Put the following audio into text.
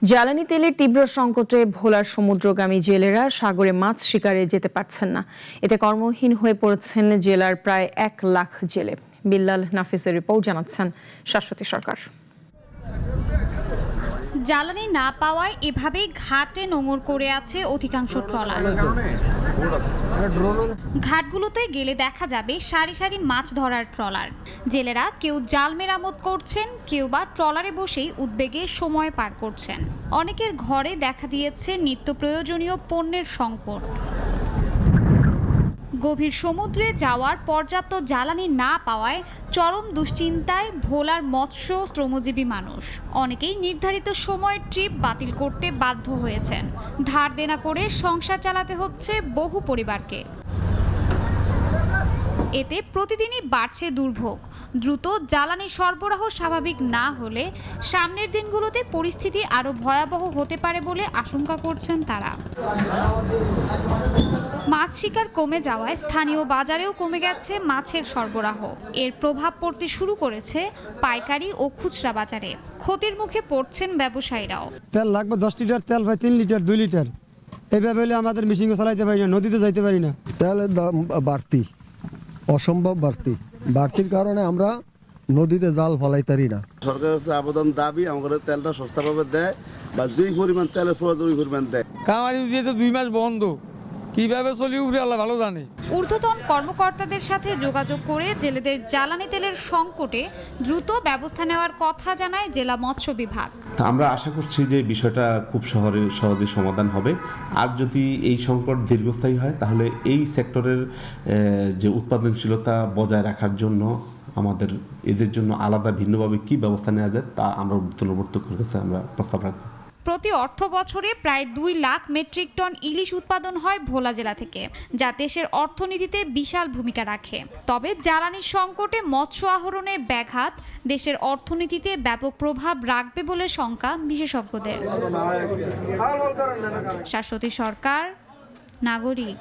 জ্বালানি তেলের তীব্র সংকটে ভোলার সমুদ্রগামী জেলেরা সাগরে মাছ শিকারে যেতে পারছেন না। এতে কর্মহীন হয়ে পড়েছেন জেলার প্রায় 1 লাখ জেলে। বিল্লাল নাফিসের রিপোর্ট, জানাচ্ছেন শাশ্বতী সরকার। জ্বালানি না পাওয়ায় এভাবেই ঘাটে নোঙর করে আছে অধিকাংশ ট্রলার। ঘাটগুলোতে গেলে দেখা যাবে সারি সারি মাছ ধরার ট্রলার। জেলেরা কেউ জাল মেরামত করছেন, কেউ বা ট্রলারে বসেই উদ্বেগে সময় পার করছেন। অনেকের ঘরে দেখা দিয়েছে নিত্য প্রয়োজনীয় পণ্যের সংকট। গভীর সমুদ্রে যাওয়ার পর্যাপ্ত জ্বালানি না পাওয়ায় চরম দুশ্চিন্তায় ভোলার মৎস্য শ্রমজীবী মানুষ। অনেকেই নির্ধারিত সময়ের ট্রিপ বাতিল করতে বাধ্য হয়েছেন। ধার দেনা করে সংসার চালাতে হচ্ছে বহু পরিবারকে। এতে প্রতিদিনই বাড়ছে দুর্ভোগ। দ্রুত জ্বালানি সরবরাহ স্বাভাবিক না হলে সামনের দিনগুলোতে পরিস্থিতি আরও ভয়াবহ হতে পারে বলে আশঙ্কা করছেন তারা। মাছ শিকার কমে যাওয়ায় স্থানীয় বাজারেও কমে গেছে মাছের সরবরাহ। এর প্রভাব পড়তে শুরু করেছে পাইকারি ও খুচরা বাজারে। ক্ষতির মুখে পড়ছেন ব্যবসায়ীরাও। তেল লাগবে 10 লিটার, তেল ভাই 3 লিটার 2 লিটার, এইভাবে হলে আমাদের মেশিনও চালাইতে পারি না, নদীতে যাইতে পারি না। তেলের দাম বাড়তি, অসম্ভব বাড়তির কারণে আমরা নদীতে জাল ফলাইতে পারি না। সরকারের কাছে আবেদন দাবি আমাদের তেলটা সস্তাভাবে দেয় বা যেই পরিমাণ তেলের প্রয়োজন ওই পরিমাণ দেয়। কামারি দিয়ে তো 2 মাস বন্ধ, কিভাবে চলি উপরে আল্লাহ ভালো জানে। ঊর্ধ্বতন কর্মকর্তাদের সাথে যোগাযোগ করে জেলেদের জ্বালানি তেলের সংকটে দ্রুত ব্যবস্থা নেওয়ার কথা জানায় জেলা মৎস্য বিভাগ। আমরা আশা করছি যে বিষয়টা খুব সহজে সমাধান হবে। আর যদি এই সংকট দীর্ঘস্থায়ী হয় তাহলে এই সেক্টরের যে উৎপাদনশীলতা বজায় রাখার জন্য আমাদের এদের জন্য আলাদা ভিন্নভাবে কি ব্যবস্থা নেওয়া যায় তা আমরা ঊর্ধ্বতন কাছে আমরা প্রস্তাব রাখব। প্রতি অর্থ বছরে প্রায় 2 লাখ মেট্রিক টন ইলিশ উৎপাদন হয় ভোলা জেলা থেকে, যা দেশের অর্থনীতিতে বিশাল ভূমিকা রাখে। তবে জ্বালানির সংকটে মৎস্য আহরণে ব্যাঘাত দেশের অর্থনীতিতে ব্যাপক প্রভাব রাখবে বলে শঙ্কা বিশেষজ্ঞদের। শাশ্বতী সরকার, নাগরিক।